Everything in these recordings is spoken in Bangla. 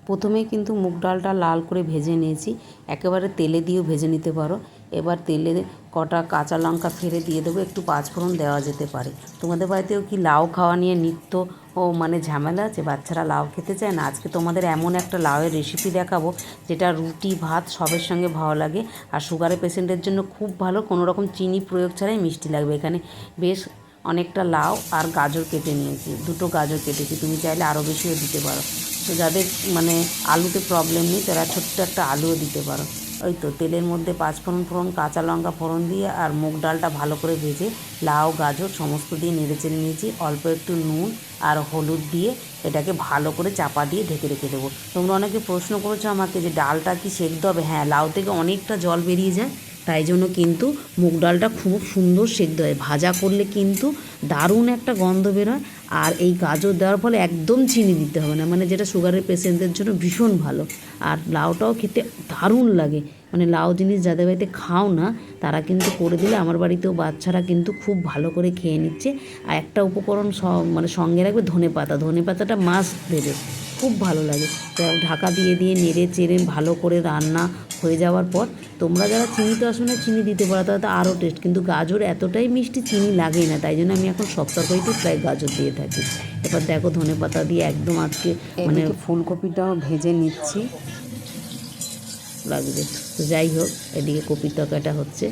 প্রথমেই কিন্তু মুগ ডালটা লাল করে ভেজে নিয়েছি, একেবারে তেলে দিয়েও ভেজে নিতে পারো। এবার তেলে কটা কাঁচা লঙ্কা ফেলে দিয়ে দেবো, একটু পাঁচফোড়ন দেওয়া যেতে পারে। তোমাদের বাড়িতেও কি লাউ খাওয়া নিয়ে নিত্য মানে ঝামেলা আছে? বাচ্চারা লাউ খেতে চায় না। আজকে তোমাদের এমন একটা লাউয়ের রেসিপি দেখাবো যেটা রুটি ভাত সবের সঙ্গে ভালো লাগে, আর সুগারের পেশেন্টের জন্য খুব ভালো। কোনো রকম চিনি প্রয়োগ ছাড়াই মিষ্টি লাগবে। এখানে বেশ অনেকটা লাউ আর গাজর কেটে নিয়েছি, দুটো গাজর কেটেছি, তুমি চাইলে আরও বেশিও দিতে পারো। তো যাদের মানে আলুতে প্রবলেম নেই তারা ছোট্ট একটা আলুও দিতে পারো। ওই তো তেলের মধ্যে পাঁচফোড়ন কাঁচা লঙ্কা ফোড়ন দিয়ে আর মুগ ডালটা ভালো করে ভেজে লাউ গাজর সমস্ত দিয়ে নেড়েচেড়ে নিয়েছি। অল্প একটু নুন আর হলুদ দিয়ে এটাকে ভালো করে চাপা দিয়ে ঢেকে রেখে দেবো। তোমরা অনেকে প্রশ্ন করেছো আমাকে যে ডালটা কি সেদ্ধ হবে? হ্যাঁ, লাউ থেকে অনেকটা জল বেরিয়ে যায়, তাই জন্য কিন্তু মুগ ডালটা খুব সুন্দর সেদ্ধ হয়। ভাজা করলে কিন্তু দারুণ একটা গন্ধ বেরোয়। আর এই গাজর দেওয়ার ফলে একদম চিনি দিতে হবে না, মানে যেটা সুগারের পেশেন্টদের জন্য ভীষণ ভালো। আর লাউটাও খেতে দারুণ লাগে, মানে লাউ জিনিস যাদের বাড়িতে খাও না তারা কিন্তু করে দিলে, আমার বাড়িতেও বাচ্চারা কিন্তু খুব ভালো করে খেয়ে নিচ্ছে। আর একটা উপকরণ মানে সঙ্গে রাখবে, ধনে পাতাটা মাস্ট দেবে, খুব ভালো লাগে। ঢাকা দিয়ে দিয়ে নেড়ে চেড়ে ভালো করে রান্না হয়ে যাওয়ার পর তোমরা যারা চিনি তো আসলে চিনি দিতে পারো, তাহলে তো আরও টেস্ট। কিন্তু গাজর এতটাই মিষ্টি, চিনি লাগেই না, তাই জন্য আমি এখন সব তরকারিতে প্রায় গাজর দিয়ে থাকি। এবার দেখো ধনে পাতা দিয়ে একদম আজকে মানে ফুলকপিটাও ভেজে নিচ্ছি লাগবে। তো যাই হোক, এদিকে কপির তরকারিটা হচ্ছে।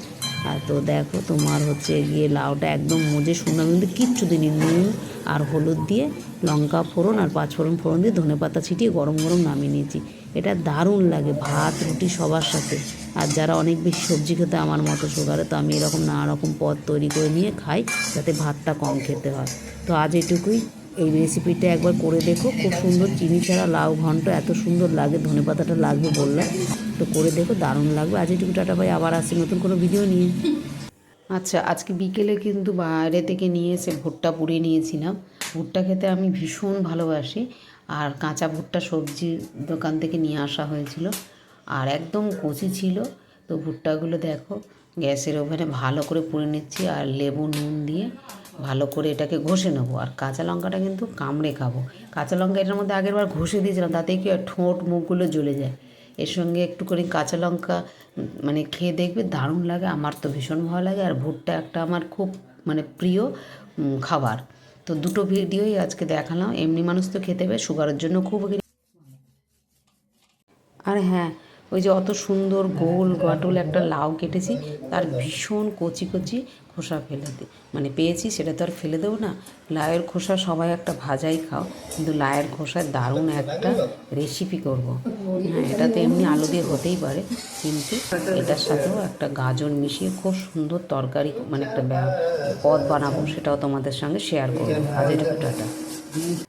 আর তো দেখো তোমার হচ্ছে গিয়ে লাউটা একদম মজে সুন্দর, কিন্তু কিচ্ছু দিনই নুন আর হলুদ দিয়ে লঙ্কা ফোড়ন আর পাঁচফোড়ন ফোড়ন দিয়ে ধনে পাতা ছিটিয়ে গরম গরম নামিয়ে নিয়েছি। এটা দারুণ লাগে ভাত রুটি সবার সাথে। আর যারা অনেক বেশি সবজি খেতে আমার মতো সুগারে, তো আমি এরকম নানা রকম পদ তৈরি করে নিয়ে খাই যাতে ভাতটা কম খেতে হয়। তো আজ এটুকুই। এই রেসিপিটা একবার করে দেখো, খুব সুন্দর। চিনি ছাড়া লাউ ঘন্ট এত সুন্দর লাগে, ধনে পাতাটা লাগবে বললাম, তো করে দেখো, দারুণ লাগবে। আজ এটুকু, টাটা, ভাই। আবার আসছি নতুন কোনো ভিডিও নিয়ে। আচ্ছা, আজকে বিকেলে কিন্তু বাইরে থেকে নিয়ে এসে ভুট্টা পুড়িয়ে নিয়েছিলাম। ভুট্টা খেতে আমি ভীষণ ভালোবাসি, আর কাঁচা ভুট্টা সবজির দোকান থেকে নিয়ে আসা হয়েছিল, আর একদম কচি ছিল। তো ভুট্টাগুলো দেখো গ্যাসের ওভেনে ভালো করে পুড়ে নিচ্ছি, আর লেবু নুন দিয়ে ভালো করে এটাকে ঘষে নেবো। আর কাঁচা লঙ্কাটা কিন্তু কামড়ে খাবো। কাঁচা লঙ্কা এটার মধ্যে আগেরবার ঘষে দিয়েছিলাম, তাতে কি ঠোঁট মুখগুলো জ্বলে যায়। এর সঙ্গে একটু করে কাঁচা লঙ্কা মানে খেয়ে দেখবে, দারুণ লাগে। আমার তো ভীষণ ভালো লাগে। আর ভুট্টা একটা আমার খুব মানে প্রিয় খাবার। তো দুটো ভিডিওই আজকে দেখালাম। এমনি মানুষ তো খেতে পারে, সুগারের জন্য খুব। আর হ্যাঁ, ওই যে অত সুন্দর গোল গাটল একটা লাউ কেটেছি, তার ভীষণ কচি কচি খোসা ফেলে মানে পেয়েছি, সেটা তো আর ফেলে দেবো না। লাউয়ের খোসা সবাই একটা ভাজাই খাও, কিন্তু লাউয়ের খোসায় দারুণ একটা রেসিপি করব। হ্যাঁ, এটা তো এমনি আলু দিয়ে হতেই পারে, কিন্তু এটার সাথেও একটা গাজর মিশিয়ে খুব সুন্দর তরকারি মানে একটা পদ বানাবো, সেটাও তোমাদের সঙ্গে শেয়ার করবো। আজ এটুকু, টাটা।